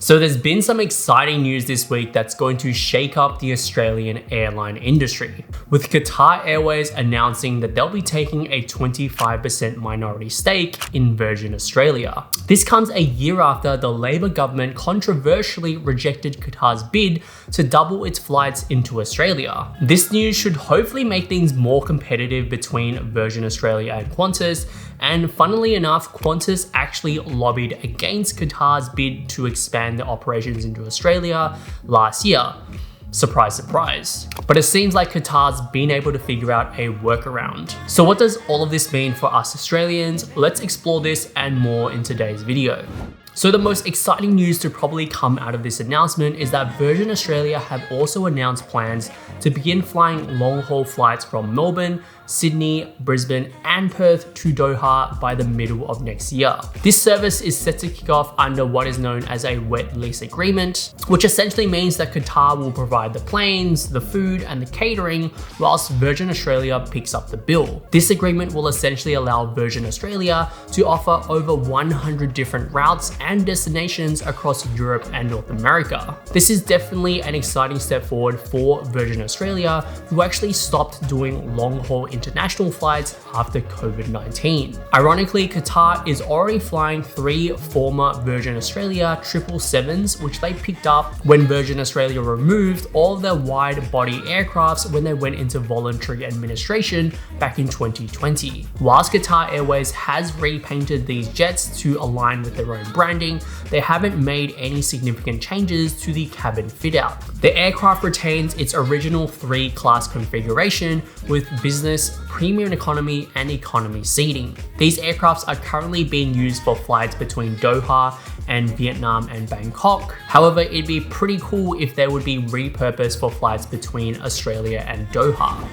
So there's been some exciting news this week that's going to shake up the Australian airline industry, with Qatar Airways announcing that they'll be taking a 25% minority stake in Virgin Australia. This comes a year after the Labor government controversially rejected Qatar's bid to double its flights into Australia. This news should hopefully make things more competitive between Virgin Australia and Qantas, and funnily enough, Qantas actually lobbied against Qatar's bid to expand their operations into Australia last year. Surprise, surprise. But it seems like Qatar's been able to figure out a workaround. So what does all of this mean for us Australians? Let's explore this and more in today's video. So the most exciting news to probably come out of this announcement is that Virgin Australia have also announced plans to begin flying long-haul flights from Melbourne, Sydney, Brisbane, and Perth to Doha by the middle of next year. This service is set to kick off under what is known as a wet lease agreement, which essentially means that Qatar will provide the planes, the food, and the catering, whilst Virgin Australia picks up the bill. This agreement will essentially allow Virgin Australia to offer over 100 different routes and destinations across Europe and North America. This is definitely an exciting step forward for Virgin Australia, who actually stopped doing long-haul international flights after COVID-19. Ironically, Qatar is already flying 3 former Virgin Australia 777s, which they picked up when Virgin Australia removed all of their wide-body aircrafts when they went into voluntary administration back in 2020. Whilst Qatar Airways has repainted these jets to align with their own branding, they haven't made any significant changes to the cabin fit-out. The aircraft retains its original 3-class configuration with business, premium economy, and economy seating. These aircrafts are currently being used for flights between Doha and Vietnam and Bangkok. However, it'd be pretty cool if they would be repurposed for flights between Australia and Doha.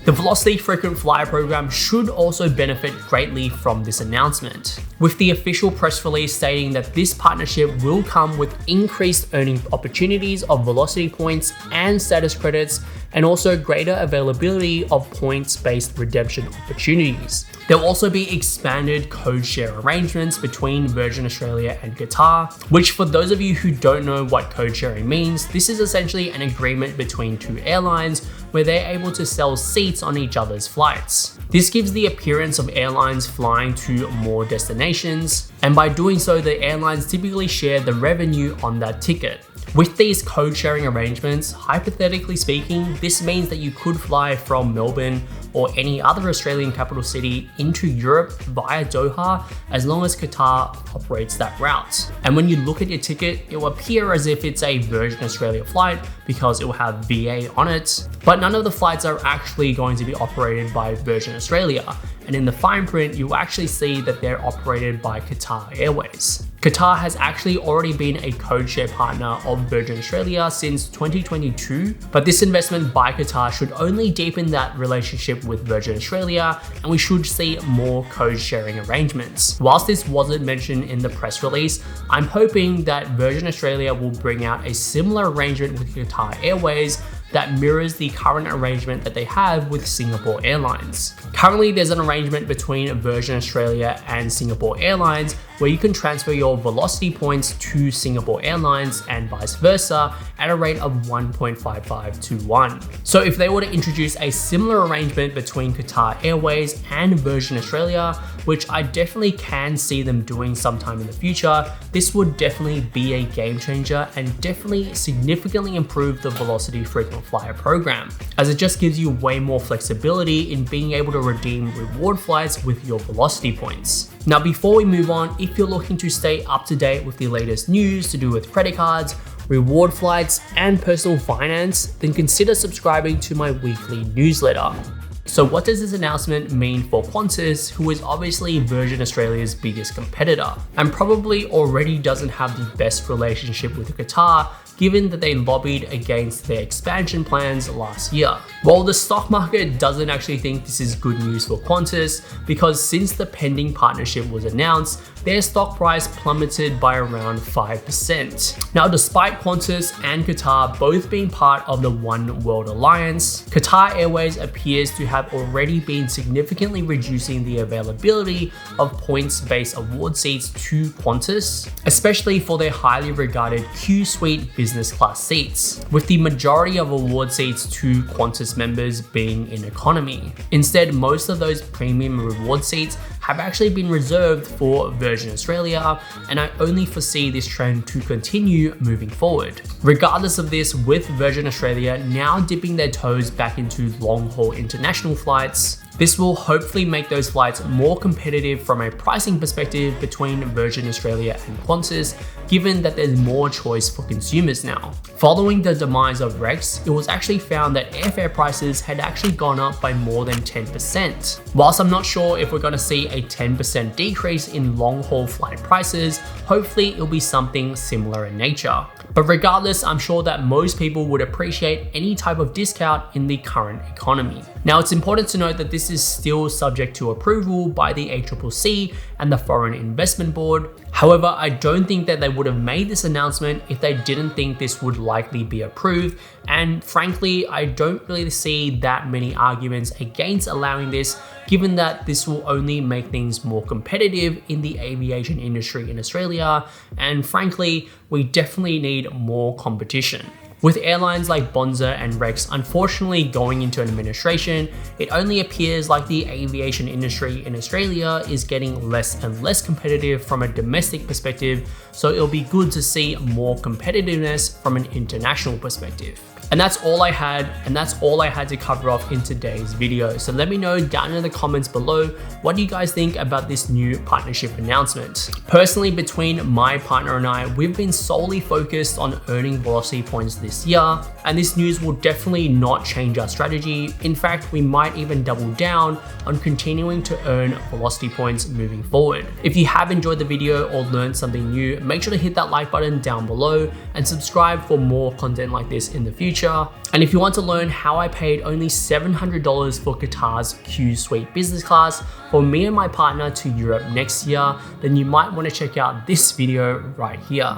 The Velocity Frequent Flyer program should also benefit greatly from this announcement, with the official press release stating that this partnership will come with increased earning opportunities of Velocity points and status credits, and also greater availability of points-based redemption opportunities. There will also be expanded code share arrangements between Virgin Australia and Qatar, which for those of you who don't know what code sharing means, this is essentially an agreement between 2 airlines where they're able to sell seats on each other's flights. This gives the appearance of airlines flying to more destinations, and by doing so, the airlines typically share the revenue on that ticket. With these code sharing arrangements, hypothetically speaking, this means that you could fly from Melbourne or any other Australian capital city into Europe via Doha as long as Qatar operates that route. And when you look at your ticket, it will appear as if it's a Virgin Australia flight because it will have VA on it, but none of the flights are actually going to be operated by Virgin Australia. And in the fine print, you will actually see that they're operated by Qatar Airways. Qatar has actually already been a code share partner of Virgin Australia since 2022, but this investment by Qatar should only deepen that relationship with Virgin Australia, and we should see more code sharing arrangements. Whilst this wasn't mentioned in the press release, I'm hoping that Virgin Australia will bring out a similar arrangement with Qatar Airways that mirrors the current arrangement that they have with Singapore Airlines. Currently, there's an arrangement between Virgin Australia and Singapore Airlines where you can transfer your Velocity points to Singapore Airlines and vice versa at a rate of 1.55 to 1. So if they were to introduce a similar arrangement between Qatar Airways and Virgin Australia, which I definitely can see them doing sometime in the future, this would definitely be a game changer and definitely significantly improve the Velocity Frequent Flyer program, as it just gives you way more flexibility in being able to redeem reward flights with your Velocity points. Now, before we move on, if you're looking to stay up to date with the latest news to do with credit cards, reward flights, and personal finance, then consider subscribing to my weekly newsletter. So what does this announcement mean for Qantas, who is obviously Virgin Australia's biggest competitor, and probably already doesn't have the best relationship with Qatar, given that they lobbied against their expansion plans last year? Well, the stock market doesn't actually think this is good news for Qantas, because since the pending partnership was announced, their stock price plummeted by around 5%. Now, despite Qantas and Qatar both being part of the One World Alliance, Qatar Airways appears to have already been significantly reducing the availability of points-based award seats to Qantas, especially for their highly regarded Q Suite business class seats, with the majority of award seats to Qantas members being in economy. Instead, most of those premium reward seats have actually been reserved for Virgin Australia, and I only foresee this trend to continue moving forward. Regardless of this, with Virgin Australia now dipping their toes back into long-haul international flights, this will hopefully make those flights more competitive from a pricing perspective between Virgin Australia and Qantas, given that there's more choice for consumers now. Following the demise of Rex, it was actually found that airfare prices had actually gone up by more than 10%. Whilst I'm not sure if we're going to see a 10% decrease in long-haul flight prices, hopefully it'll be something similar in nature. But regardless, I'm sure that most people would appreciate any type of discount in the current economy. Now, it's important to note that this is still subject to approval by the ACCC and the Foreign Investment Board. However, I don't think that they would have made this announcement if they didn't think this would likely be approved. And frankly, I don't really see that many arguments against allowing this, given that this will only make things more competitive in the aviation industry in Australia. And frankly, we definitely need more competition. With airlines like Bonza and Rex unfortunately going into administration, it only appears like the aviation industry in Australia is getting less and less competitive from a domestic perspective, so it'll be good to see more competitiveness from an international perspective. And that's all I had to cover off in today's video. So let me know down in the comments below, what do you guys think about this new partnership announcement? Personally, between my partner and I, we've been solely focused on earning Velocity points this year, and this news will definitely not change our strategy. In fact, we might even double down on continuing to earn Velocity points moving forward. If you have enjoyed the video or learned something new, make sure to hit that like button down below and subscribe for more content like this in the future. And if you want to learn how I paid only $700 for Qatar's Q Suite business class for me and my partner to Europe next year, then you might want to check out this video right here.